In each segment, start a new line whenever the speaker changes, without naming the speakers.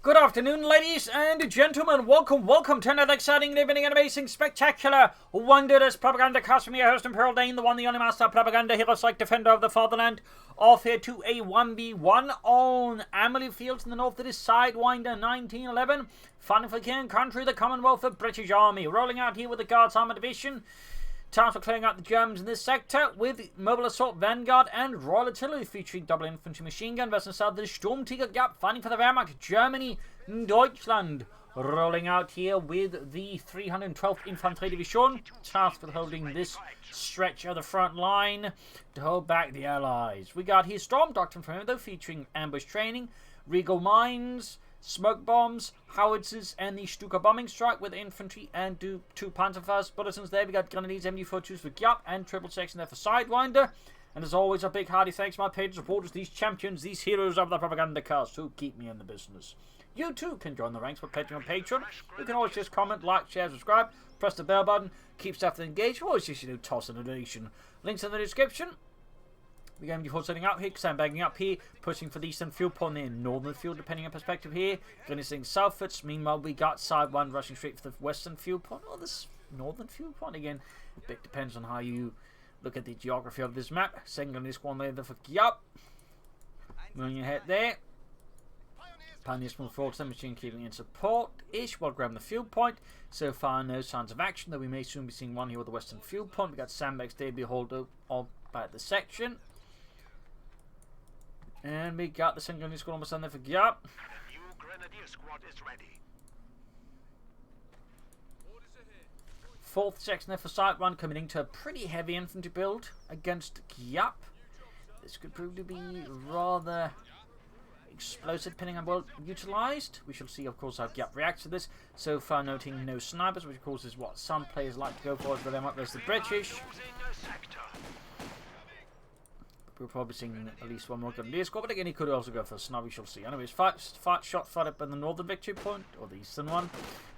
Good afternoon, ladies and gentlemen. Welcome to another exciting, living, and amazing, spectacular, wondrous Propagandacast from your host, Imperial Dane, the one, the only master propaganda hero, like defender of the fatherland. Off here to a 1v1 on Amilly Fields in the north. That is Sidewinder1911. Fighting for king and country, the Commonwealth, the British Army. Rolling out here with the Guards Armour Division. Time for clearing out the Germans in this sector with Mobile Assault Vanguard and Royal Artillery featuring double infantry machine gun versus south the SturmtigerGiap fighting for the Wehrmacht, Germany, Deutschland. Rolling out here with the 312th Infantry Division, tasked with holding this stretch of the front line to hold back the Allies. We got here Doctrine from him though, featuring ambush training, Regal mines, smoke bombs, howitzers, and the Stuka bombing strike with infantry and two Panzerfaust bulletins there. We got grenadiers, MG42s for Giap, and triple section there for Sidewinder. And as always, a big hearty thanks to my paid supporters, these champions, these heroes of the Propagandacast who keep me in the business. You too can join the ranks by pledging on Patreon. You can always just comment, like, share, subscribe, press the bell button, keep staff engaged, or always just toss a donation. Links in the description. We're going before setting up here, sandbagging up here, pushing for the eastern field point there, northern field, depending on perspective here. Grenading southwards. Meanwhile, we got side one rushing straight for the western field point, or this northern field point. Again, a bit depends on how you look at the geography of this map. Second on this one there for Giap. Moving ahead there. Pioneers from the forward machine keeping in support-ish while grabbing the field point. So far, no signs of action, though we may soon be seeing one here with the western field point. We got sandbags there, behold, all by the section. And we got the second grenadier squad almost done there for Giap.
The new grenadier squad is ready.
Fourth section there for Sidewinder coming into a pretty heavy infantry build against Giap. This could prove to be rather explosive depending on well utilised. We shall see, of course, how Giap reacts to this. So far, noting no snipers, which of course is what some players like to go for, but them up versus the British. We're probably seeing at least one more grenadier squad, but again, he could also go for a sniper. We shall see. Anyways, fight up in the northern victory point, or the eastern one.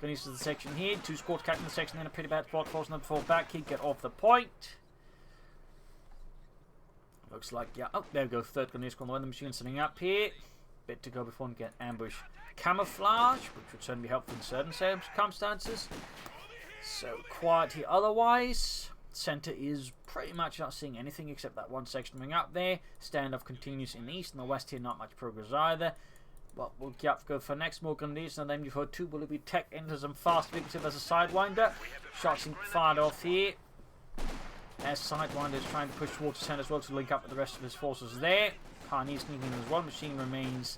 Going to the section here. Two squads captain the section, then a pretty bad spot. Force number 4 back. He get off the point. Looks like, yeah. Oh, there we go. Third grenadier squad on the weather machine setting up here. Bit to go before we get ambush camouflage, which would certainly be helpful in certain circumstances. So quiet here otherwise. Centre is pretty much not seeing anything except that one section coming up there. Standoff continues in the east and the west here, not much progress either. What will Giap go for next? More grenadiers, and then before 2 will it be tech into some fast vehicles as a Sidewinder. Shots fired off here. As Sidewinder is trying to push towards the centre as well to link up with the rest of his forces there. Pioneer sneaking as well. Machine remains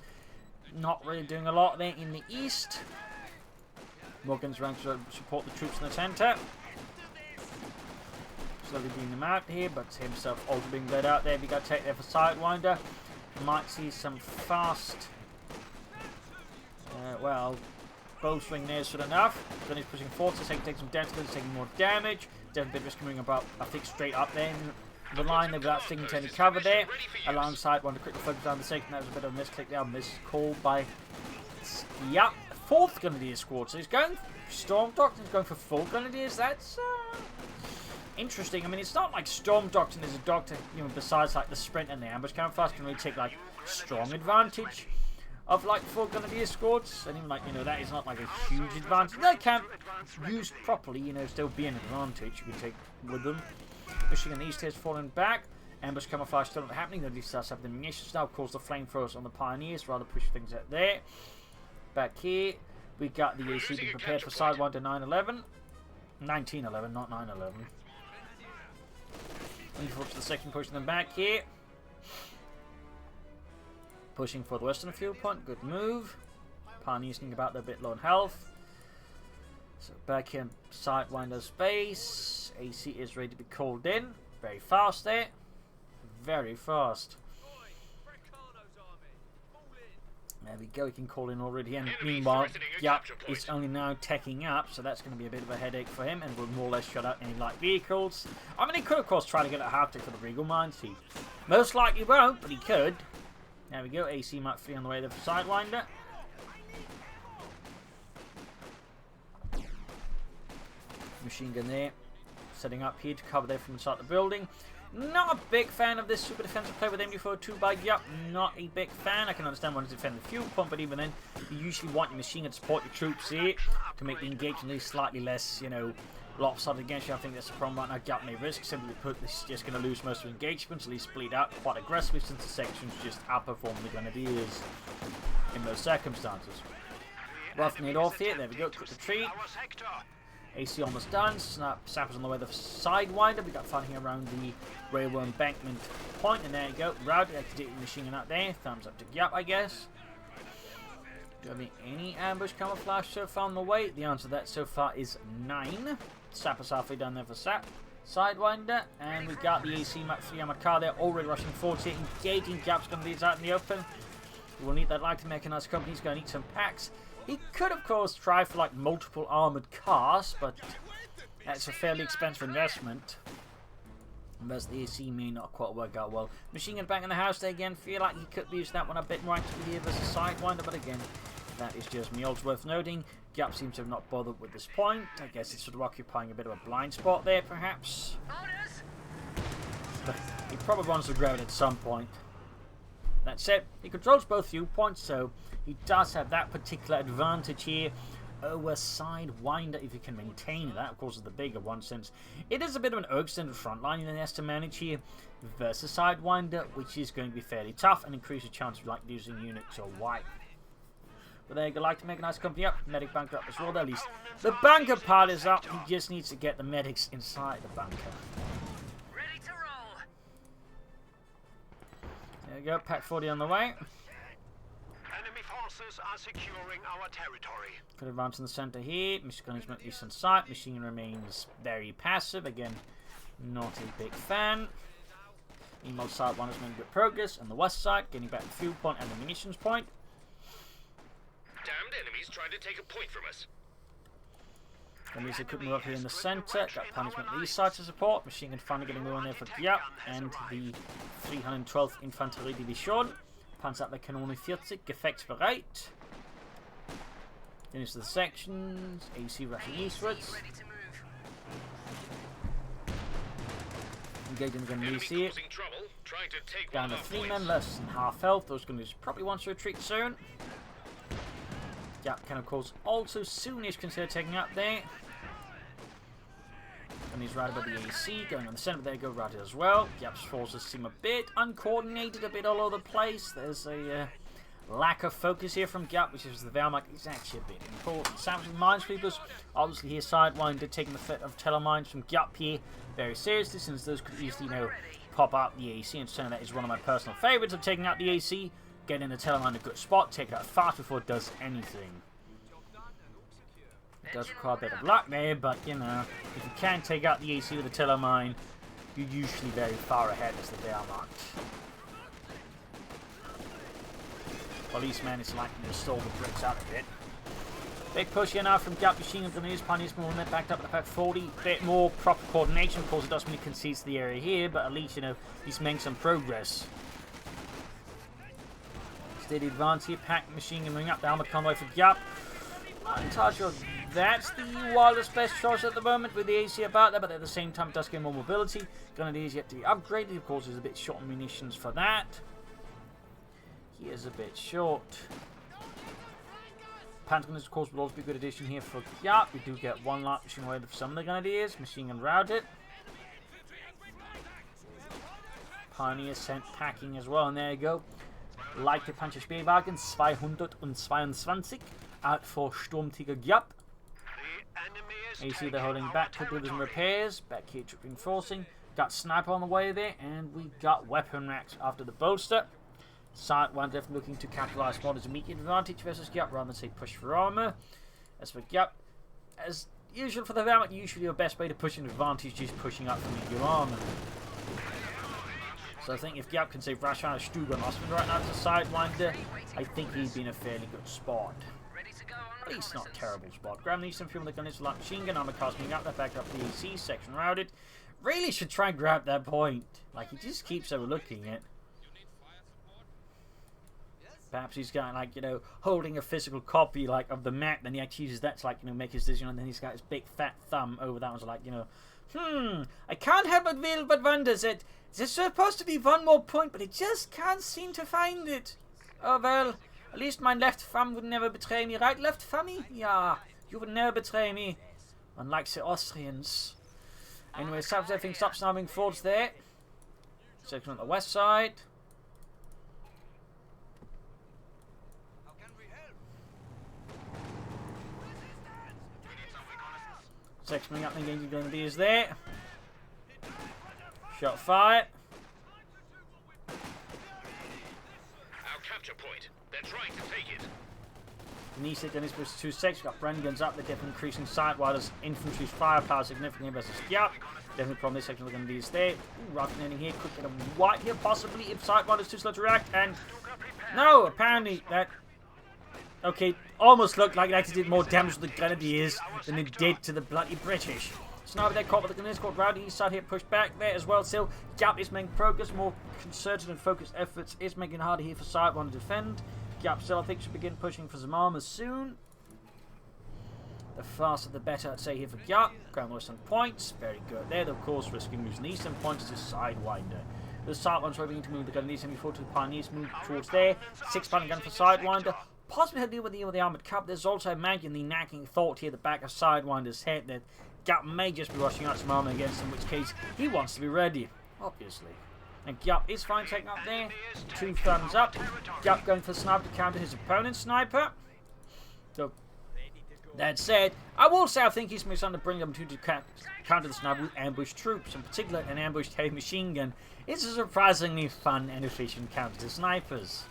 not really doing a lot there in the east. Morgan's around to support the troops in the centre. Slowly being them out here, but himself also being led out there. We got to take there for Sidewinder. Might see some fast, bow swing there is good enough. Then he's pushing forward, so he takes some damage, taking more damage. Devin Bidris coming about, I think, straight up there in the line there without sticking to any cover there. Alongside one to quickly focus down the second. That was a bit of a misclick there, miscall by Giap. Fourth grenadier squad, so he's going Doctrine. He's going for 4 grenadiers. That's interesting. I mean, it's not like Doctrine is a doctor, besides like the sprint and the ambush camouflage can really take like strong advantage of like 4 grenadier squads. And even like, that is not like a huge advantage. They can, used properly, still be an advantage you can take with them. Pushing in the east here is falling back. Ambush camouflage still not happening. At least that's happening. Munitions now, of course, the flamethrowers on the Pioneers rather push things out there. Back here, we got the AC being prepared for Sidewinder 911. 1911, not 911. Looking forward to the second, pushing them back here. Pushing for the western field point. Good move. Pioneers thinking about their bit low in health. So back in Sidewinder space. AC is ready to be called in. Very fast there. Very fast. There we go, he can call in already, and meanwhile, Giap is only now teching up, so that's going to be a bit of a headache for him, and will more or less shut out any light vehicles. I mean, he could, of course, try to get a haptic for the Regal mines. He most likely won't, but he could. There we go, AC Mark 3 on the way there for Sidewinder. Machine gun there, setting up here to cover there from inside the building. Not a big fan of this super defensive play with MD42 by Giap. Not a big fan. I can understand wanting to defend the fuel pump, but even then, you usually want your machine gun to support your troops here to make the engagement at least slightly less, you know, lopsided against you. I think that's the problem right now. Giap may risk. Simply put, this is just going to lose most of engagements, at least bleed out quite aggressively since the sections just outperform the Grenadiers in those circumstances. Roughing it off here. There we go. Quick retreat. AC almost done. Sappers on the way. The Sidewinder. We got fighting around the railway embankment point, and there you go. Routed. Activating machine gun out there. Thumbs up to Giap, I guess. Do I have any ambush camouflage so far on the way? The answer to that so far is 9. Sappers halfway down there for Sidewinder, and we got the AC Mach 3 armored car there already rushing forward here, engaging. Giap's going to lead out in the open. We'll need that lightly mechanized company. He's going to need some packs. He could, of course, try for like multiple armored cars, but that's a fairly expensive investment. Unless the AC may not quite work out well. Machine gun back in the house there again. Feel like he could use that one a bit more actively here versus Sidewinder, but again, that is just me. It's worth noting. Giap seems to have not bothered with this point. I guess it's sort of occupying a bit of a blind spot there, perhaps. But he probably wants to grab it at some point. That said, he controls both viewpoints, so he does have that particular advantage here over Sidewinder if he can maintain that. Of course, is the bigger one, since it is a bit of an overextended front line he has to manage here versus Sidewinder, which is going to be fairly tough and increase the chance of like losing units or wipe. But there you go, like to make a nice company up. Medic bunker up as well, at least. The bunker part is up. He just needs to get the medics inside the bunker.
Ready to roll.
There you go, Pack 40 on the way.
Enemy forces are securing our territory.
Could advance in the center here. Machine gun is at least in sight. Machine gun remains very passive. Again, not a big fan. Emo side one is making good progress. On the west side, getting back the fuel point and the munitions point.
Damned enemies trying to take a point from us.
That means they could move up here in the center. Got punishment on the east side to support. Machine gun finally getting more in there for Giap and the 312th Infanterie Division. Panzerabwehrkanone 40, gefechtsbereit. Finish the sections. AC rushing eastwards.
Ready to move.
Engaging the gun here.
Trying to take
Down to 3 men, less than half health. Those gunners probably want to retreat soon. Giap can, of course, also soonish consider taking up there. And he's routed by the AC, going on the centre, but there you go, routed as well. Giap's forces seem a bit uncoordinated, a bit all over the place. There's a lack of focus here from Giap, which is the Wehrmacht is actually a bit important. Savaging minesweepers, obviously here Sidewinder taking the fit of telemines from Giap here very seriously, since those could easily, you know, pop out the AC, and so that is one of my personal favourites of taking out the AC. Getting the telemine in a good spot, take it out fast before it does anything. It does require a bit of luck there, but you know, if you can take out the AC with a telemine, you're usually very far ahead as the Wehrmacht. Policeman is likely to stall the bricks out a bit. Big push here now from Giap machine gun grenadiers. Pioneers more net backed up at the Pack 40. Bit more proper coordination. Of course, it doesn't really concede to the area here, but at least, you know, he's making some progress. Steady advance here. Pack machine gun ring up the armored convoy for Giap. Not entirely sure that's the wildest best choice at the moment with the AC about there, but at the same time it does get more mobility. Grenadiers yet to be upgraded. Of course, there's a bit short on munitions for that. He is a bit short. Panzergunners, of course, will also be a good addition here for Giap. We do get one light machine away for some of the Grenadiers. Machine gun routed. Pioneer sent packing as well, and there you go. Leichte Panzerspielwagen 222 out for SturmtigerGiap. AC they're holding back to do some repairs. Back here reinforcing. Got sniper on the way there, and we got weapon racks after the bolster. Sidewinder definitely looking to capitalize on his immediate advantage versus Giap rather than say push for armor. As for Giap, as usual for the Wehrmacht, usually your best way to push an advantage is pushing up for medium armor. So I think if Giap can save Rashan or Stuga and Osman right now to Sidewinder, I think he'd be in a fairly good spot. At least not a terrible spot. Graham needs some fuel with the gun, light machine gun, armor casting up, that back up the AC, section routed. Really should try and grab that point. Like, he just keeps overlooking it. Perhaps he's got, like, you know, holding a physical copy, like, of the map, then he actually uses that to, like, you know, make his decision, and then he's got his big fat thumb over that one's like, you know, I can't help but feel but wonder that There's supposed to be one more point, but I just can't seem to find it. Oh well, at least my left thumb would never betray me, right, left thummy? Yeah, you would never betray me. Unlike the Austrians. Anyway, South everything stops now moving forwards there. Section on the west side. Section coming up and engaging Grenadiers there. Shot fired.
Our capture point. They're trying to take it.
Denise Dennis was 2 6. Got Bren guns up. They're definitely increasing Sidewinder's infantry's firepower significantly versus Giap. Definitely from this section we're going to be there. Rocket ending here. Could get a white here possibly if Sidewinder's too slow to react. And no, apparently that. Okay, almost looked like it actually did more damage to the Grenadiers than it did to the bloody British. So now they're caught with the Grenadiers caught round the east side here, pushed back there as well. Still, Giap is making progress. More concerted and focused efforts is making it harder here for Sidewinder to defend. Giap still, I think, should begin pushing for some armor soon. The faster the better, I'd say, here for Giap. Ground western points, very good there. Of course, risking losing the eastern points is Sidewinder. The Sidewinder's hoping to move the Grenadiers and before to the Pioneers move towards there. 6 pound gun for Sidewinder. Possibly had to deal with the armoured cup. There's also, imagine, the nagging thought here at the back of Sidewinder's head that Giap may just be rushing out some armour against him, in which case he wants to be ready, obviously. And Giap is fine taking up there. 2 thumbs up. Giap going for the sniper to counter his opponent's sniper. So, that said, I will say I think he's missed on to bring them to counter the sniper with ambushed troops. In particular, an ambushed heavy machine gun is a surprisingly fun and efficient counter to snipers.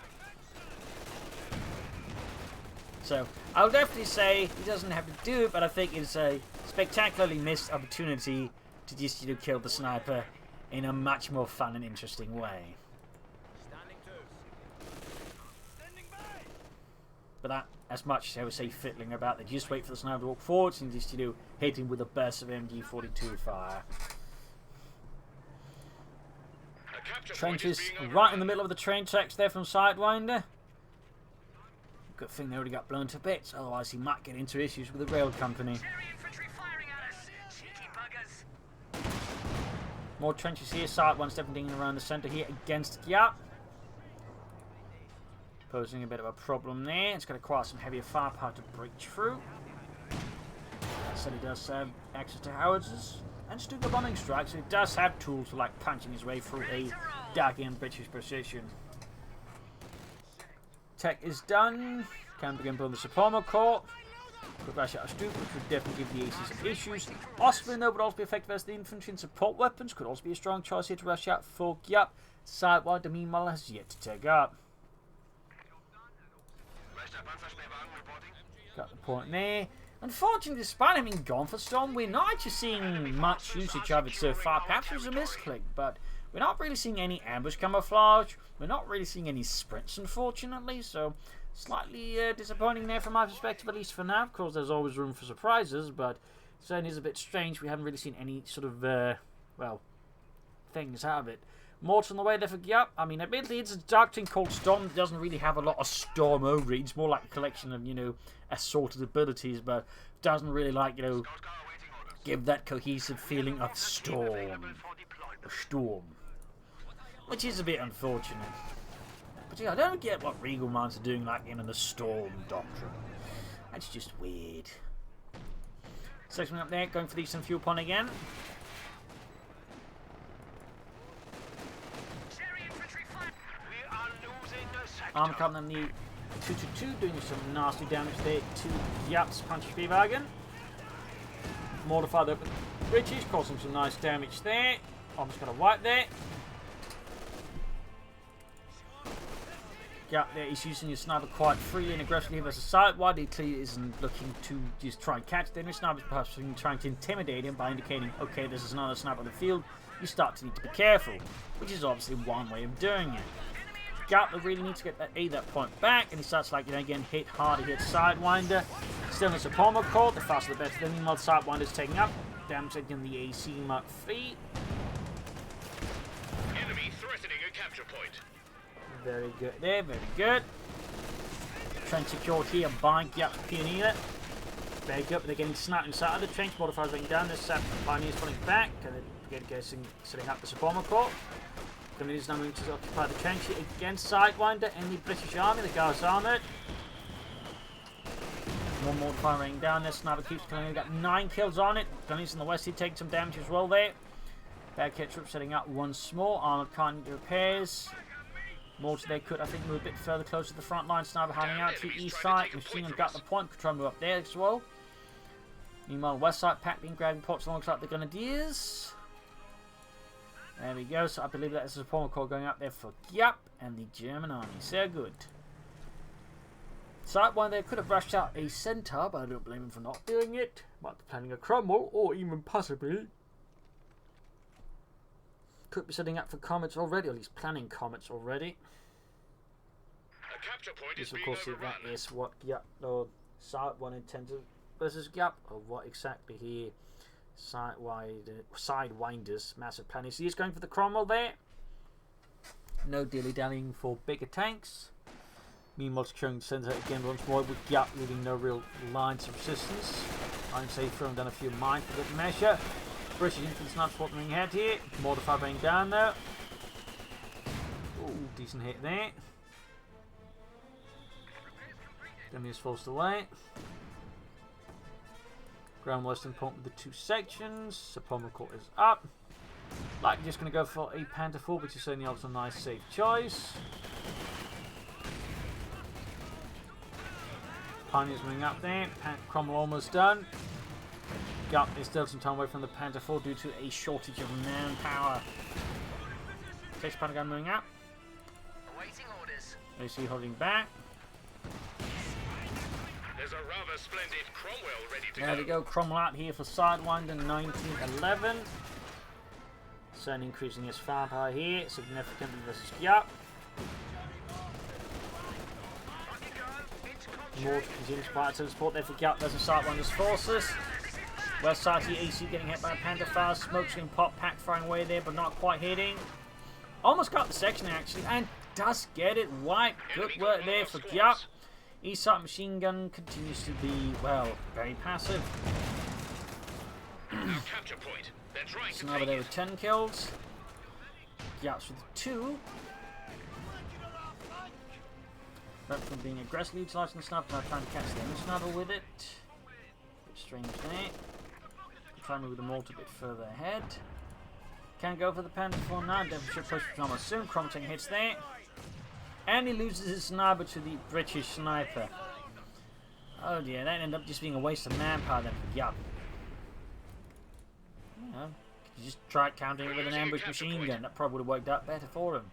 So, I'll definitely say he doesn't have to do it, but I think it's a spectacularly missed opportunity to just, kill the sniper in a much more fun and interesting way. But that, as much as I would say fiddling about, they just wait for the sniper to walk forwards and just, hit him with a burst of MG42 fire. Trenches right in the middle of the train tracks there from Sidewinder. Good thing they already got blown to bits, otherwise he might get into issues with the rail company. More trenches here, Sidewinder's definitely around the centre here against Giap. Posing a bit of a problem there. It's going to require some heavier firepower to break through. So he does have access to howitzers and Stuka bombing strikes, so he does have tools for like punching his way through a Dacian British position. Tech is done. Can begin building the Supremo Corps. Could rush out a Stuka, which would definitely give the AC some issues. Austrian, though, would also be effective as the infantry and support weapons. Could also be a strong choice here to rush out for Giap. Sidewinder, meanwhile, has yet to take up. Got the point there. Unfortunately, despite him being gone for Storm, we're not actually seeing much usage of it so far. Perhaps it was a misclick, but we're not really seeing any ambush camouflage. We're not really seeing any sprints, unfortunately, so slightly disappointing there from my perspective, at least for now. Of course, there's always room for surprises, but it certainly is a bit strange. We haven't really seen any sort of, well, things out of it. More on the way there for Giap. I mean, admittedly, it's a Doctrine called Storm that doesn't really have a lot of Storm over it. It's more like a collection of, assorted abilities, but doesn't really, like, give that cohesive feeling of Storm. A Storm. Which is a bit unfortunate. But yeah, I don't get what Regal Minds are doing, like, in the Storm Doctrine. That's just weird. Section up there, going for the Eastern Fuel Pond again. Arm coming on the 222, doing some nasty damage there to Giap's Punch Speedwagon. Mortified open British, causing some nice damage there. Almost got a wipe there. Giap there, he's using his sniper quite freely and aggressively versus Sidewinder. He clearly isn't looking to just try and catch the enemy sniper, perhaps trying to intimidate him by indicating, okay, this is another sniper on the field. You start to need to be careful, which is obviously one way of doing it. Giap really needs to get that point back, and he starts again hit harder here at Sidewinder. Still in the Supremo Corps, the faster the better. Then meanwhile Sidewinder's taking up, damage in the AC Mark III.
Enemy threatening a capture point.
Very good there, very good. Trench secured here by Giap's Pioneer. Very good, but they're getting snapped inside of the trench. Modifiers going down. This Pioneer's pulling back, and then setting up the Supremo Corps. Grenadiers now moving to occupy the trench against Sidewinder and the British Army. The guards armoured. One more firing down there. Sniper keeps coming. We've got 9 kills on it. Grenadiers in the west, he takes some damage as well there. Backhead troops setting up once more. Armoured car need repairs. Mortar they could, I think, move a bit further closer to the front line. Sniper hiding out to the east side. Machine gun got the point. Could try and move up there as well. Meanwhile, west side, pack being grabbing ports alongside the Grenadiers. There we go. So I believe that is a support call going up there for Giap and the German army. So good. Sidewinder they could have rushed out a centaur, but I don't blame him for not doing it. Might be planning a crumble, or even possibly could be setting up for comets already, or at least planning comets already.
A capture point
This,
is
of
being
course, if
overrun.
that is what Giap or Sidewinder intends versus Giap, or what exactly here. Sidewinder's massive plan is. He is going for the Cromwell there. No dilly-dallying for bigger tanks. Meanwhile, securing the centre again once more with Giap leaving no real lines of resistance. I'd say throwing down a few mines for good measure. British infantry not spotting ahead here. Mortar fire being down there. Ooh, decent hit there. Then he's forced away. Ground western point with the 2 sections. Supplemental is up. Like just going to go for a Panther 4, which is certainly also a nice safe choice. Pioneers moving up there. Cromwell almost done. Giap is still some time away from the Panther 4 due to a shortage of manpower. Takes Panther gun moving up.
Awaiting orders.
AC holding back.
There's a rather splendid Cromwell ready to
There we go. Cromwell out here for Sidewinder1911. Certainly increasing his firepower here significantly versus Giap. More continues to support there for Giap versus Sidewinder's forces. West side here, AC getting hit by a Panther fire. Smoke's getting pop, pack firing away there, but not quite hitting. Almost got the section actually, and does get it wiped. Good work there for Giap. East side machine gun continues to be, well, very passive.
capture point. They're trying to
Sniper
take
there
it.
with 10 kills. Giap's with 2. Went from being aggressively utilising the sniper, now trying to catch the enemy sniper with it. Bit strange there. Trying to move the mortar a bit further ahead. Can go for the Panther 4 now. Definitely should push for Thomas soon. Crompton hits there. And he loses his sniper to the British sniper. Oh dear, that ended up just being a waste of manpower then for Giap. You know, you just try countering it with an ambush machine gun. That probably would have worked out better for him.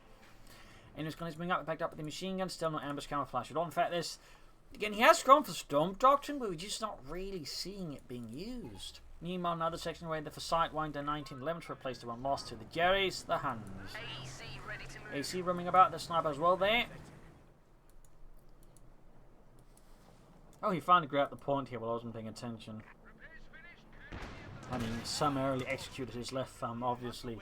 And he's going to bring up, backed up with the machine gun. Still not ambush camouflage at all. In fact, this again, he has gone for Storm Doctrine, but we're just not really seeing it being used. Meanwhile, another section away there for Sidewinder1911 to replace the one lost to the Jerrys, the Huns.
AEC ready to move.
AC roaming about, the sniper as well there. Oh, he finally grabbed the point here while I wasn't paying attention. I mean, summarily executed his left thumb, obviously.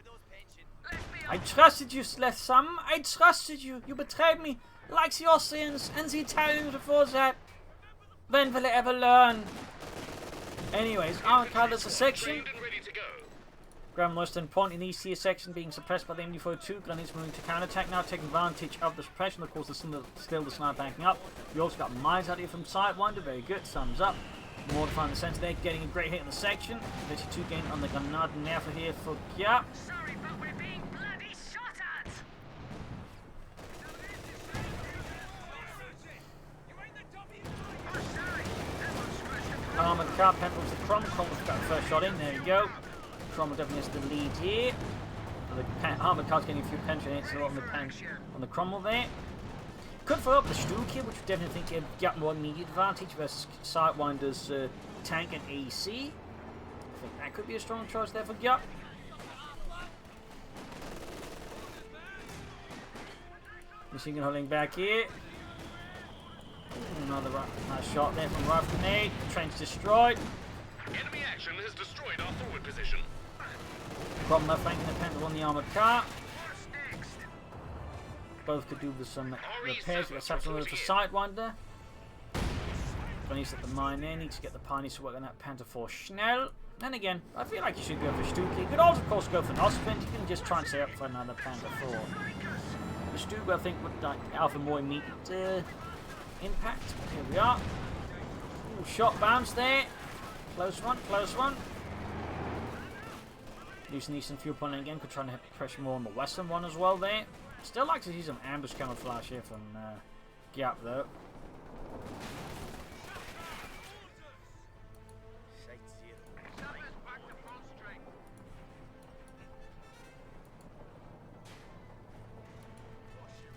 I trusted you, left thumb. I trusted you. You betrayed me like the Austrians and the Italians before that. When will I ever learn? Anyways, there's a section.
Trained and ready to go.
Grand Western Point in the East Tier section being suppressed by the MD-42. Grenadiers moving to counterattack now, taking advantage of the suppression. Of course, there's still the sniper backing up. We also got mines out here from Sidewinder. Very good. Thumbs up. More to find the centre there, getting a great hit in the section. 32 gain on the Grenadier for here for Giap.
Sorry, but we're being bloody shot at.
Armoured car pencils the Cromwell. Cromwell's got the first shot in. There you go. Cromwell definitely has the lead here. The armoured car's getting a few penetration hits on the Cromwell there. Could follow up the Stuke here, which would definitely think he'd get more immediate advantage versus Sidewinder's tank and AC. I think that could be a strong choice there for Giap. Machine gun holding back here. Another nice shot there from rifle grenade. Trench destroyed.
Enemy action has destroyed our forward position.
Cromwell flanking the Panther on the armoured car. Both could do with some repairs. We've got something for Sidewinder. When he's at the mine there, needs to get the Pioneers to work on that Panther 4 Schnell. And again, I feel like you should go for Stuka. You could also, of course, go for Nosprint. You can just try and set up for another Panda 4. The Stuka, I think, would like alpha more immediate impact. Here we are. Ooh, shot bounce there. Close one, close one. Using Eastern Fuel Point again, could try and hit pressure more on the Western one as well there. Still like to see some ambush camouflage here from Giap though.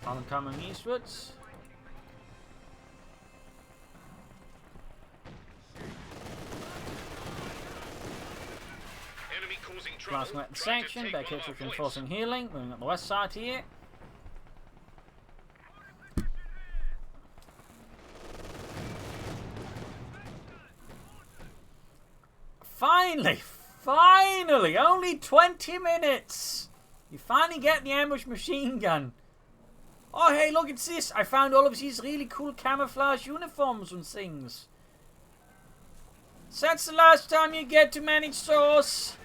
I'm coming eastwards. Blasting at the section, back here to reinforcing healing, moving up the west side here. Finally, only 20 minutes. You finally get the ambush machine gun. Oh hey, look, it's this. I found all of these really cool camouflage uniforms and things. So that's the last time you get to manage Source.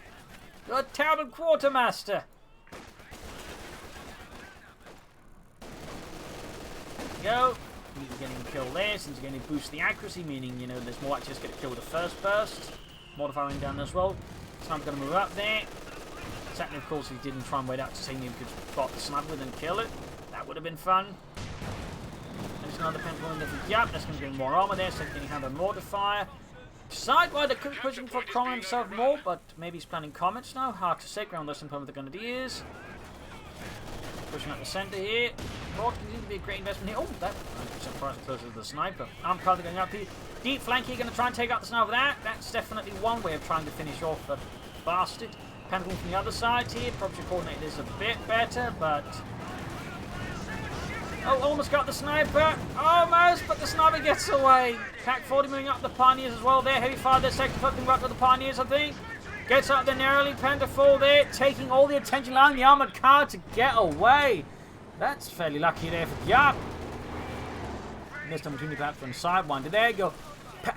You're a terrible quartermaster. Go. He's getting killed there since you're going to boost the accuracy, meaning, you know, there's more accuracy to get killed with the first burst. Modifying down as well. Sniper's going to move up there. Second, of course, he didn't try and wait out to see him, he could spot the sniper with and kill it. That would have been fun. There's another pentacle in there for Giap. That's going to give him more armor there, so he can have a mortifier. Sidewinder could be pushing for Crom himself more, but maybe he's planning comets now. Hard to say. Ground less than with the Grenadiers. Pushing up the centre here. Port continues to be a great investment here. Oh, that 100% price closer to the sniper. Armed Carter going up here. Deep flank here, going to try and take out the sniper with that. That's definitely one way of trying to finish off the bastard. Pentacle from the other side here. Probably should coordinate this a bit better, but... Oh, almost got the sniper. Almost, but the sniper gets away. Pack 40 moving up the Pioneers as well there. Heavy fire there, second fucking right to the Pioneers, I think. Gets up there narrowly. Panda 4 there, taking all the attention, allowing the armoured car to get away. That's fairly lucky there for Giap. This time between the perhaps from Sidewinder. There you go.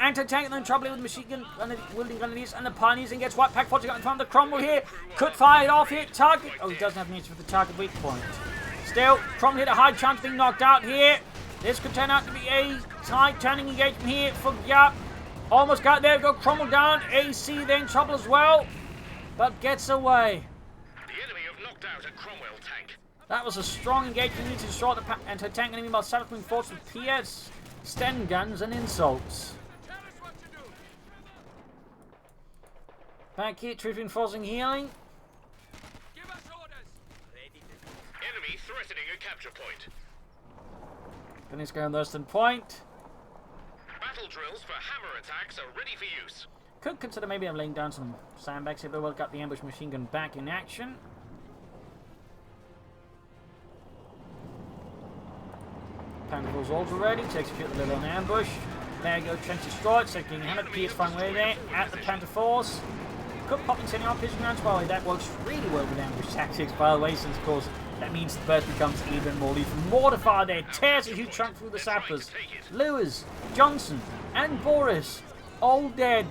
Anti-tank and then trouble with the machine gun, wielding Grenadiers and the Pioneers, and gets white. Pack 40 got in front of the Cromwell here. Could fire it off here. Target. Oh, he doesn't have an answer for the target weak point. Still, Cromwell hit a high chance of being knocked out here. This could turn out to be a tight turning engagement here for Giap. Almost got there. Go Cromwell down. AC then trouble as well, but gets away.
The enemy have knocked out a Cromwell tank.
That was a strong engagement. Need to destroy the anti-tank enemy while saboting force with PS, Sten guns, and insults. Back here, troop reinforcing healing.
Enemy threatening a capture point.
Then he's going less than point.
Battle drills for hammer attacks are ready for use.
Could consider maybe I'm laying down some sandbags here, but we've got the ambush machine gun back in action. Panther's also ready to execute the little ambush. There you go, trench destroyed, so getting 100 PS fine way there at the Panther Force. Could pop into any pitching rounds, well, that works really well with ambush tactics, by the way, since of course that means the burst becomes even more lethal. Mortifier there tears a huge chunk through the sappers. Lewis, Johnson, and Boris all dead.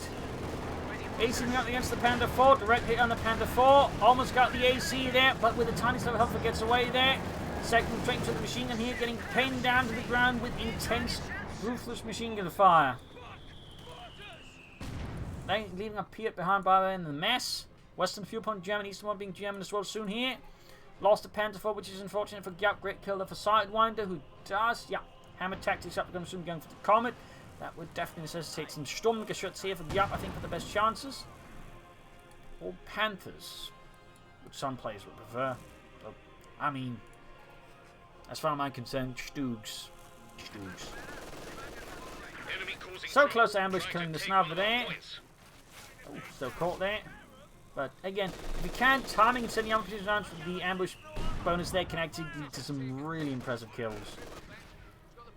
AC up against the Panda 4, direct hit on the Panda 4. Almost got the AC there, but with a tiny sliver of health, gets away there. Second straight to the machine gun here, getting pinned down to the ground with intense, ruthless machine gun fire. Leaving a Piat behind by the way in the mess. Western fuel point German, Eastern one being German as well soon here. Lost the Panther 4, which is unfortunate for Giap. Great kill there for Sidewinder, who does, yeah, hammer tactics up, going soon going for the Comet. That would definitely necessitate some Sturmtigergiap here for Giap, I think, for the best chances. Or Panthers, which some players would prefer. But, I mean, as far as I'm concerned, Stoogs. So close to ambush, killing the sniper there. Oh, still caught there. But again, if you can, timing and setting up rounds for the ambush bonus there can actually lead to some really impressive kills.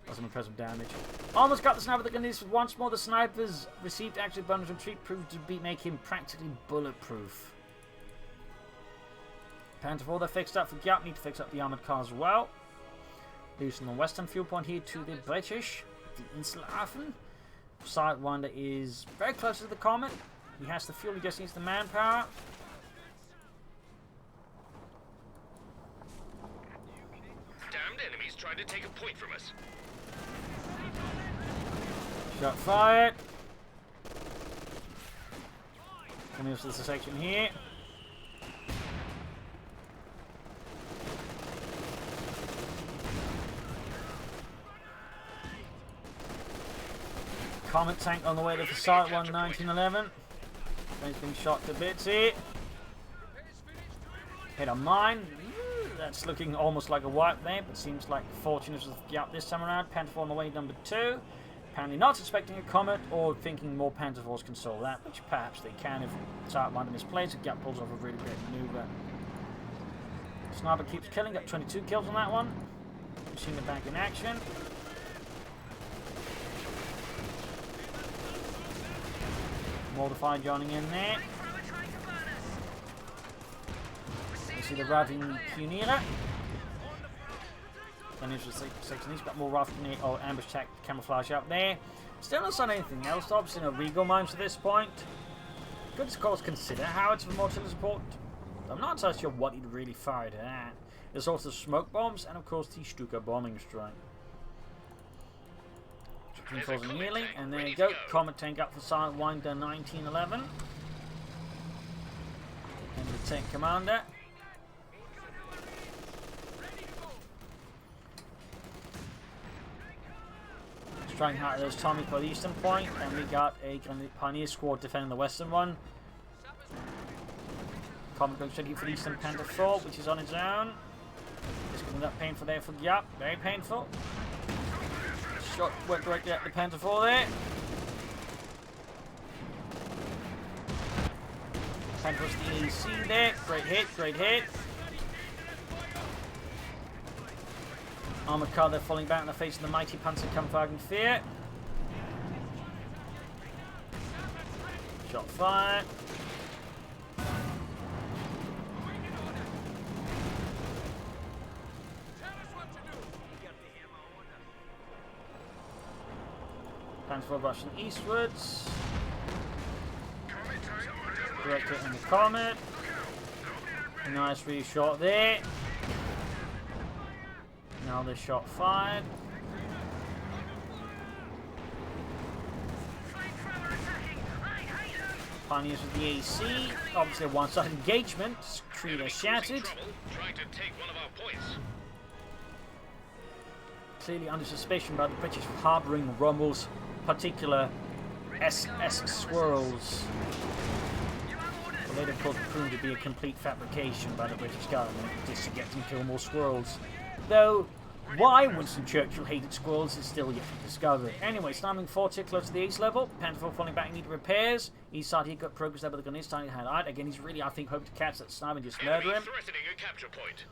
Or some impressive damage. Almost got the sniper that can use once more. The snipers received actually bonus retreat, proved to make him practically bulletproof. Panther 4, they're fixed up for Giap. Need to fix up the armored car as well. Losing the western fuel point here to the British. The Inselhafen. Sidewinder is very close to the Comet. He has the fuel, he just needs the manpower.
Damned enemies trying to take a point from us.
Shot fired. Coming up to this section here. Comet tank on the way to the Sidewinder1911. He's been shot to bits here. Hit a mine. That's looking almost like a wipe there, but seems like fortunate with Giap this time around. Panther on the way, number 2. Apparently not expecting a comet, or thinking more Panther Force can solve that, which perhaps they can if Sidewinder misplays it. Giap pulls off a really great maneuver. Sniper keeps killing, got 22 kills on that one. We've seen it back in action. Mortified joining in there. You see the raving Pioneer. Then he's just section. He's got more raving or ambush tech camouflage up there. Still not seen anything else. Obviously, no Regal mines at this point. Good to of course consider how it's more important. I'm not entirely sure what he'd really fired at. There's also smoke bombs and of course the Stuka bombing strike. Falls Amilly, and there you go. Comet tank up for Sidewinder1911. And the tank commander. Trying hard at those Tommy for the eastern point, and we got a Pioneer squad defending the western one. Comet goes ready for the eastern Panther 4, which is on its own. It's going to be painful there for Giap, very painful. Shot went directly at the Panther 4 there. Panther's the AC there. Great hit, great hit. Armored car there falling back in the face of the mighty Panzerkampfwagen 4. Shot fired. Panther rushing eastwards. Direct hit in the Comet. A nice reshot there. Now the shot fired. Pioneers with the AC. Obviously a one-sided engagement. Tree shattered.
Trying to take one of our points.
Clearly under suspicion by the British for harbouring Rommel's particular SS swirls. But later of course proved to be a complete fabrication by the British government just to get them to kill more squirrels. Though, why Winston Churchill hated squirrels is still yet to be discovered. Anyway, slamming 4 tier close to the east level. Panther falling back in need of repairs. East side he got progress there, but the gun is starting to highlight. Again, he's really, I think, hoping to catch that sniper and just murder him.
Threatening a capture point.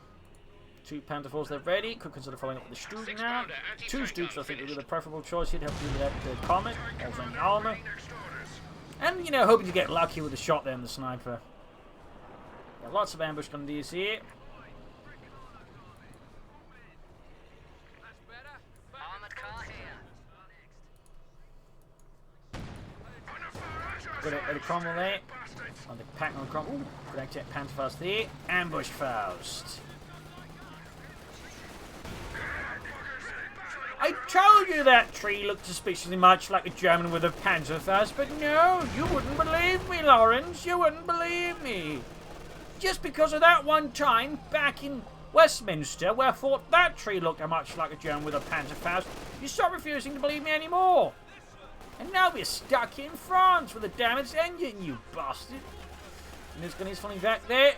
2 Panther 4s there ready. Could consider following up with the Stug now. 2 Stugs I think would be the preferable choice. He'd have to do that the Comet, also any armor. And, you know, hoping to get lucky with the shot there in the sniper. Got lots of ambush gun DS here. Got a Cromwell there. On the pack on Cromwell. Ooh, good active Panther Faust there. Ambush Faust. I told you that tree looked suspiciously much like a German with a Panzerfaust, but no, you wouldn't believe me, Lawrence. You wouldn't believe me. Just because of that one time back in Westminster where I thought that tree looked much like a German with a Panzerfaust, you stop refusing to believe me anymore. And now we're stuck in France with a damaged engine, you bastard. And this gun is falling back there.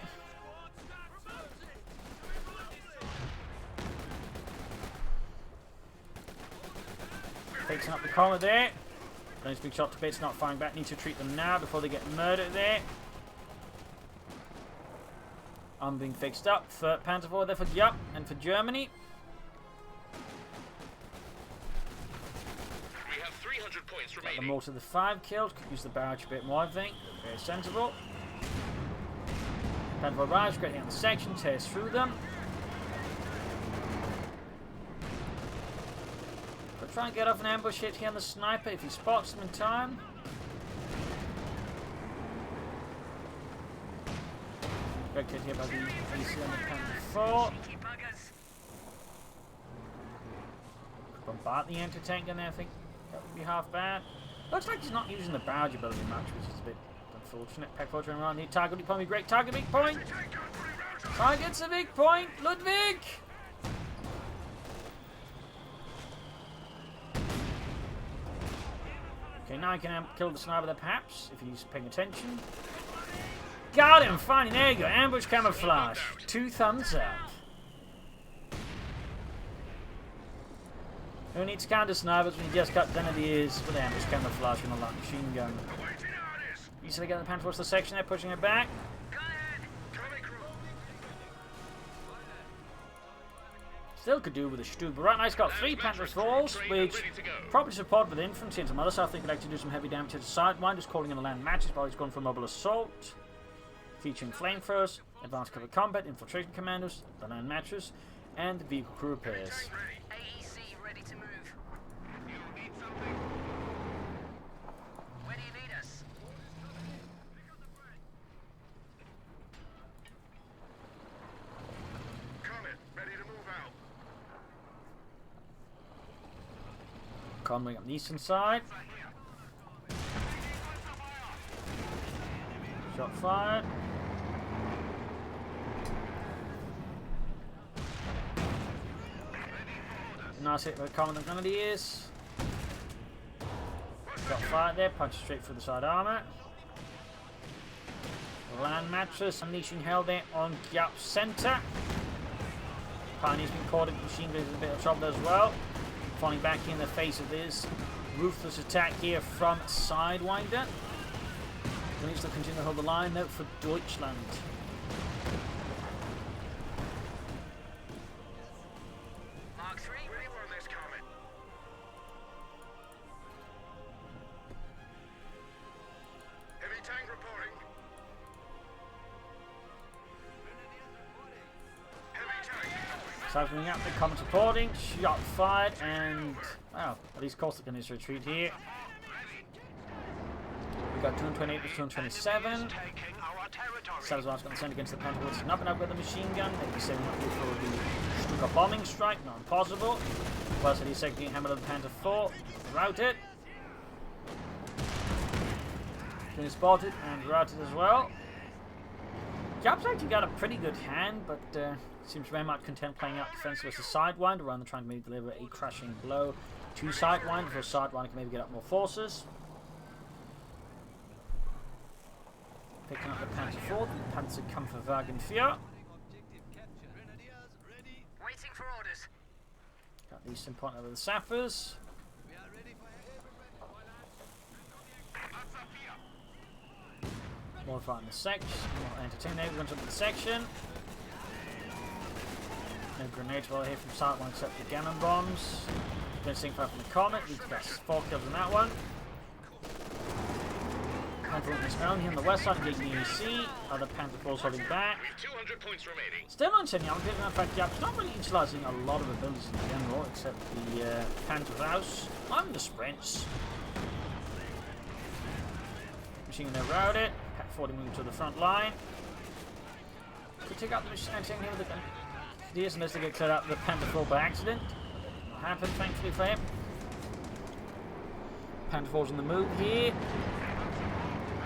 Fixing up the collar there. Those big shot to bits not firing back. Need to treat them now before they get murdered there. I'm being fixed up for Panther 4 there for Giap and for Germany.
We have 300 points remaining.
Got the mortar the 5 kills. Could use the barrage a bit more, I think. Very sensible. Panther 4 barrage, great hit on the section, tears through them. Try and get off an ambush hit here on the sniper if he spots them in time. Directed here by the AC on the Panther 4.
Cheeky buggers.
Bombard the anti-tank in there, I think that would be half bad. Looks like he's not using the barrage ability much, which is a bit unfortunate. Pack forward around here. Target big point, great target big point. Target's a big point, Ludwig! Okay, now I can kill the sniper there perhaps, if he's paying attention. Got him, finally, there you go. Ambush camouflage. 2 thumbs up. Who needs counter snipers when you just got done of the ears with ambush camouflage and a light machine gun? Easily get the Panther towards the section there, pushing it back.
Go ahead.
Still could do with a Stu, but right now he's got 3 Panther Falls, which probably support with infantry and some other stuff. They could actually do some heavy damage to the Sidewinders, calling in the land matches while he's going for mobile assault. Featuring flamethrowers, advanced cover combat, infiltration commandos, the land matches, and the vehicle crew repairs.
AEC ready to move. Where do you need us?
Comet, ready to move out.
Convoy up the eastern side. Shot fired. Nice hit with Common Grenadiers. Shot fired there, punch straight through the side armor. Land mattress, unleashing hell there on Giap center. Pioneer's been caught in machine guns in a bit of trouble as well. Falling back in the face of this ruthless attack here from Sidewinder. He needs to continue to hold the line though for Deutschland.
Mark 3.
Ready for this, Comet. Heavy tank reporting. Heavy tank.
Cycling up, the Comet supporting, shot fired, and wow, at least Corsican is retreat here. We got 228 to 227.
Taking our territory.
Salazar's going to send against the Panther with an up and up with a machine gun. Maybe setting up for the Stuka bombing strike, not impossible. Plus, he's secondary hammer of the Panther 4, routed. Been spotted and routed as well. Giap's actually got a pretty good hand, but seems very much content playing out defense versus Sidewinder, rather than trying to maybe deliver a crashing blow to Sidewinder, so Sidewinder can maybe get up more forces. Picking up the Panther 4, the Panzer Kampfwagen 4.
Waiting for orders.
Got the eastern point over the sappers. More fighting the section, more entertaining everyone's up in the section. No grenades while here from Sidewinder except the Gammon bombs. Don't sink fire from the Comet, we got 4 kills on that one. Panther on his own here on the west side, getting the EC. Other Panther Falls holding back.
200 points remaining.
Still on Sydney, I'm getting that fact Giap's not really utilising a lot of abilities in general, except the Panther House and the sprints. Machine gun around it. Pack 40 moving to the front line. Could take out the machine gun here with the gun. Yes, unless they get cleared out the Panther 4 by accident. Not happened, thankfully for him. Panther 4's on the move here.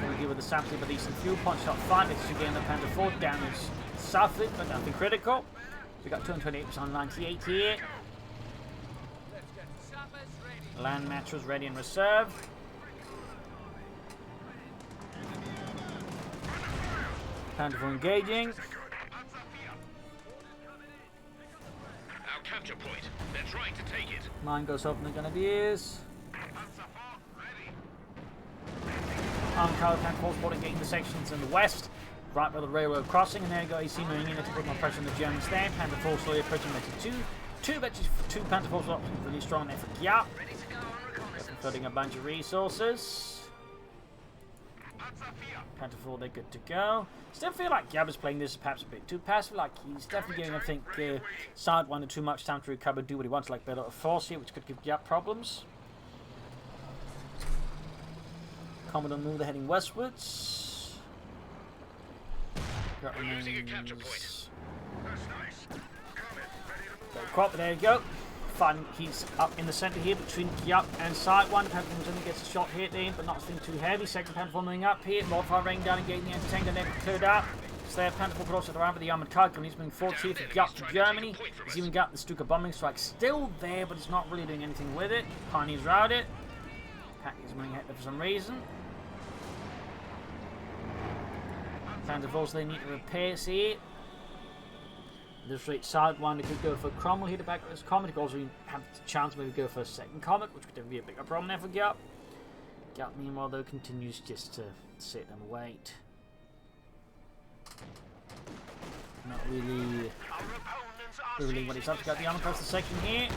Going to deal with the sampling, but decent fuel punch shot 5. It's again the Panther 4 damage suffered, but nothing critical. We got 228 on 98 here. Land matches ready and reserved. Panther 4 engaging.
Our capture point. They're trying to take it.
Mine goes open the Grenadiers. Armed Cavalry Panther 4 spotting getting the sections in the west, right by the railroad crossing, and there you go, AC moving in to put more pressure on the Germans there. Panther 4 slowly approaching Metal 2. Two Panther 4s up really strong there for Giap.
Ready to go on reconnaissance.
Converting a bunch of resources. Panther 4, they're good to go. Still feel like Giap is playing this perhaps a bit too passive, like he's definitely giving, I think, Sidewinder too much time to recover, do what he wants, like better force here, which could give Giap problems. Commodore move, they're heading westwards. That
We're losing a capture
remains...
point. That's nice. Coming. Ready to move out.
Crop, there you go. Fun, he's up in the centre here between Giap and Sidewinder. Panther comes in and gets a shot hit in, but not too heavy. Second Panther moving up here. Modifier raining down and getting the anti-tank never cleared out. Slayer Panther could also around with the armoured car gun. He's moving forward here for Giap to Germany. He's even got the Stuka bombing strike still there, but he's not really doing anything with it. Pioneer's routed. Pack is moving ahead for some reason. Panther also they need to repair here. This rate Sidewinder could go for Cromwell here to back with his Comet. He could also have the chance to maybe go for a second Comet, which could be a bigger problem there for Giap. Giap, meanwhile, though, continues just to sit and wait. Not really what he's up to. Got the armor across the section here.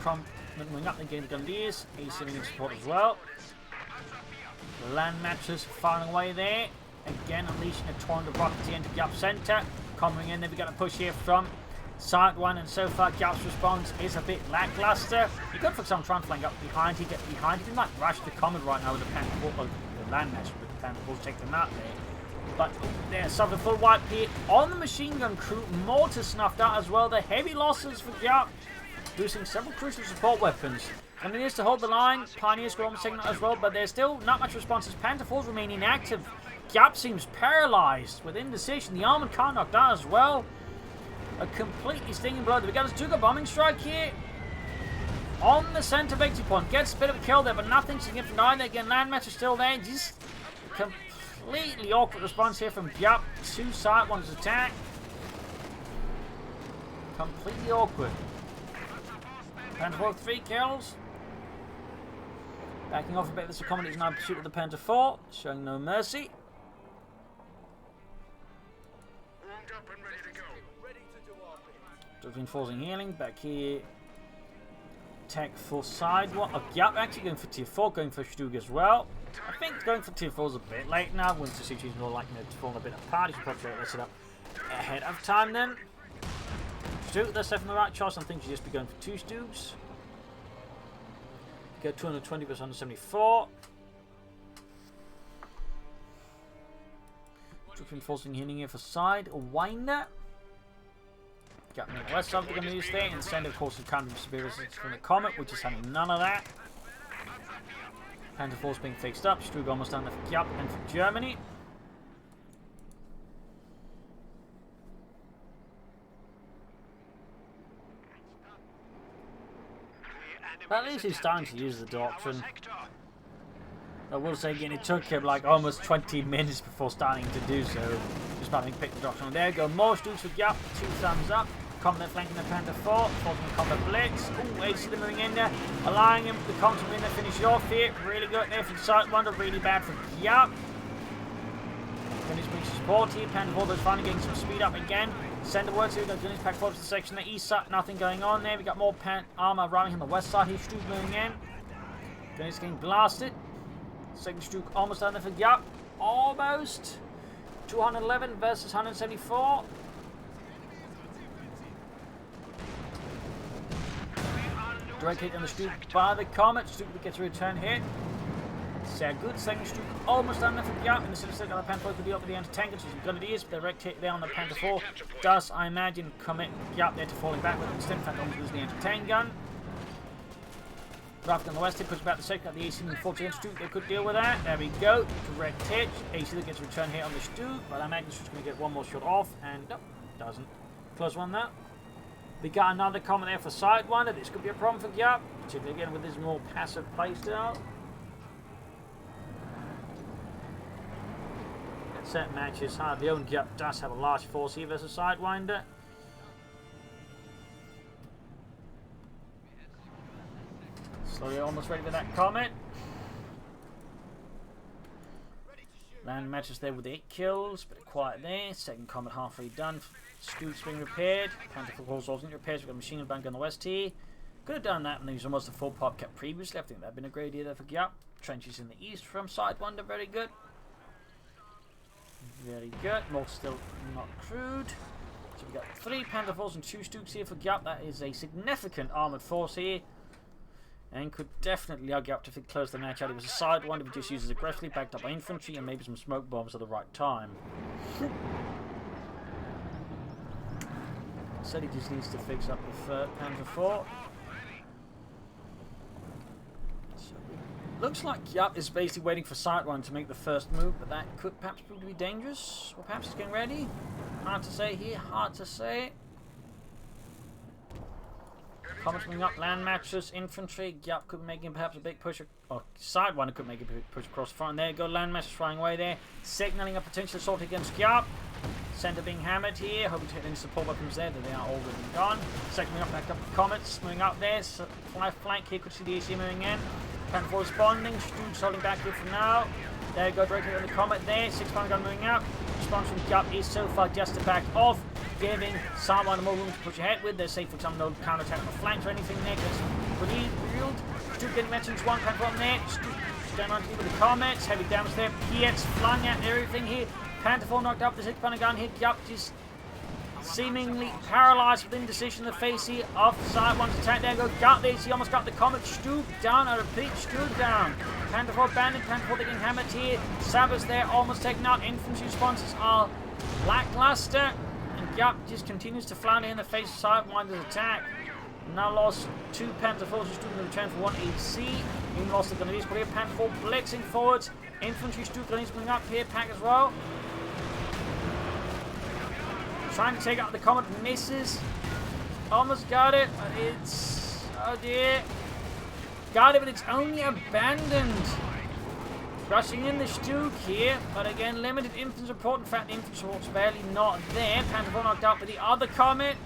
Cromwell moving up and getting the Gundiers. He's sitting in support as well. The land matches firing away there. Again, unleashing a torrent of rockets into Giap's centre. Coming in, then we got a push here from Sidewinder, and so far Giap's response is a bit lackluster. He could for some trying to flank up behind. He get behind. He might rush the Comet right now with the Panther, the land match with the Panther Bulls take them out there. But there's suffered a full wipe here on the machine gun crew. Mortar snuffed out as well. The heavy losses for Giap, losing several crucial support weapons. And it is to hold the line. Pioneers go on signal as well, but there's still not much response as Panther Falls remain inactive. Giap seems paralysed with indecision. The armoured car knocked out as well. A completely stinging blow. We got a Stuka bombing strike here on the centre victory point. Gets a bit of a kill there, but nothing significant either. Again, land match is still there. Just completely awkward response here from Giap to Sidewinder's attack. Completely awkward. Panther 4, 3 kills. Backing off a bit, this accommodates now in pursuit of the Panther 4, showing no mercy.
Warmed up and ready to go.
Doctrine forcing healing. Back here. Tech for Sidewinder. Giap actually going for tier 4, going for Stug as well. I think going for tier 4 is a bit late now. Once the situation's more likely to fall a bit apart, you should probably try to set up ahead of time then. Stug, that's definitely the right choice. I think you should just be going for 2 Stugs. Go 220 versus 174. Doctrine forcing healing here for Sidewinder. Got me west side we're going to use there. Instead, of course, of counter severe resistance from the Comet, which is having none of that. Panther Force being fixed up. Strug almost down there for Giap and for Germany. At least he's starting to use the Doctrine. I will say again, it took him like almost 20 minutes before starting to do so. Just about to pick the Doctrine. There you go. More Stugs for Giap. 2 thumbs up. Combat flanking the Panther 4. Forcing the Combat Blitz. Ooh, AC moving in there. Allowing him the Combat to win there. Finish it off here. Really good there from Sidewinder. Really bad for Giap. Finish breach support here. Panther 4 is finally getting some speed up again. Send the words here. We've got Gunners pack forward to the section. The east side, nothing going on there. We got more armor arriving on the west side here. Strug moving in. Gunners getting blasted. Second Strug almost down there for Giap. Almost. 211 versus 174. Direct hit on the Strug by the Comet. Strug gets a return hit. Sehr good. Second Strug almost down there for Giap. In the center sector, the Panther 4 could be up with the anti-tank. So some Gundiers, but the direct hit there on the Panther 4 does, I imagine, commit Giap there to falling back with instead. In fact, almost losing the anti-tank gun. Graphic on the west hit, pushes back the second, the AC and 40 against Strug. They could deal with that. There we go. Direct hit. AC that gets a return hit on the Strug, but I imagine Strug's going to get one more shot off, and nope, doesn't. Close one there. We got another Comet there for Sidewinder. This could be a problem for Giap, particularly again with his more passive playstyle. Set matches hard. The own Giap does have a large force here versus Sidewinder. Slowly almost ready for that Comet. Land matches there with 8 kills, bit quiet there. Second Comet halfway done. Stug's being repaired. Panther Falls wasn't repaired. We've got a machine gun bank on the west here. Could have done that when he was almost a full pop cap previously. I think that'd been a great idea there for Giap. Trenches in the east from Sidewinder, very good. Very good. More still not crewed. So we've got 3 Panther Falls and 2 Stugs here for Giap. That is a significant armoured force here. And could definitely argue up to close the match out. It was a Sidewinder who just uses aggressively, backed up by infantry and maybe some smoke bombs at the right time. Said he just needs to fix up the third Panzer IV. Looks like Giap is basically waiting for Sidewinder to make the first move, but that could perhaps prove to be dangerous. Or perhaps he's getting ready. Hard to say here, hard to say. Comets moving up, land matches, infantry. Giap could be making perhaps a big push, or Sidewinder could make a big push across the front. There you go, land matches flying away there, signaling a potential assault against Giap. Center being hammered here, hoping to hit any support weapons there, but they are already gone. Second moving up, back up the Comets, moving up there. Flank here, could see the AC moving in. Panzer IV responding, Stooge holding back here for now. There you go, directly on the Comet there. 6-pounder gun moving out. Response from Giap is so far just the back off, giving Sidewinder more room to push ahead with. There's safe, for example, no counter-attack on the flanks or anything there, because revealed. Stooge getting mentioned, one Panzer IV there. Stooge down on with the Comets, heavy damage there. Piet's flying at everything here. Panzer IV knocked up the 6-pounder gun here. Giap just seemingly paralysed with indecision in the face here of Sidewinder's attack. There you go, got this, he almost got the Comet. Stooge down, I repeat, Stooge down. Panzer IV bandit, Panzer IV getting hammered here. Sabres there, almost taken out. Infantry responses are lackluster, and Giap just continues to flounder in the face of Sidewinder's attack. Now lost 2 Panzer IVs, just doing the return for 1 AC. Even lost the Grenadiers, but here Panzer IV blitzing forwards. Infantry, Stooge Grenadiers coming up here, pack as well. Trying to take out the Comet, misses. Almost got it, but it's... oh dear. Got it, but it's only abandoned. Rushing in the Stooge here, but again, limited infantry support. In fact, the infantry support's barely not there. Panzer IV knocked out by the other Comet.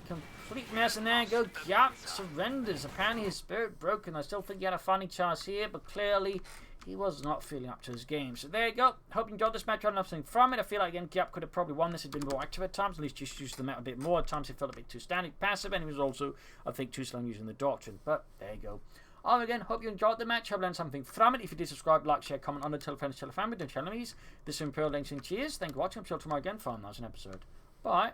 Complete mess, and there you go. Giap surrenders. Apparently his spirit broken. I still think he had a funny chance here, but clearly he was not feeling up to his game. So there you go. Hope you enjoyed this match. Got nothing from it. I feel like, again, Giap could have probably won this. He'd been more active at times. At least just used the map a bit more. At times he felt a bit too static, passive, and he was also, I think, too slow using the Doctrine. But there you go. Again, hope you enjoyed the match. Hope you learned something from it. If you did, subscribe, like, share, comment on the tell friends, tell family, don't tell enemies. This is Imperial Links and cheers. Thank you for watching. I'm sure tomorrow again for another episode. Bye.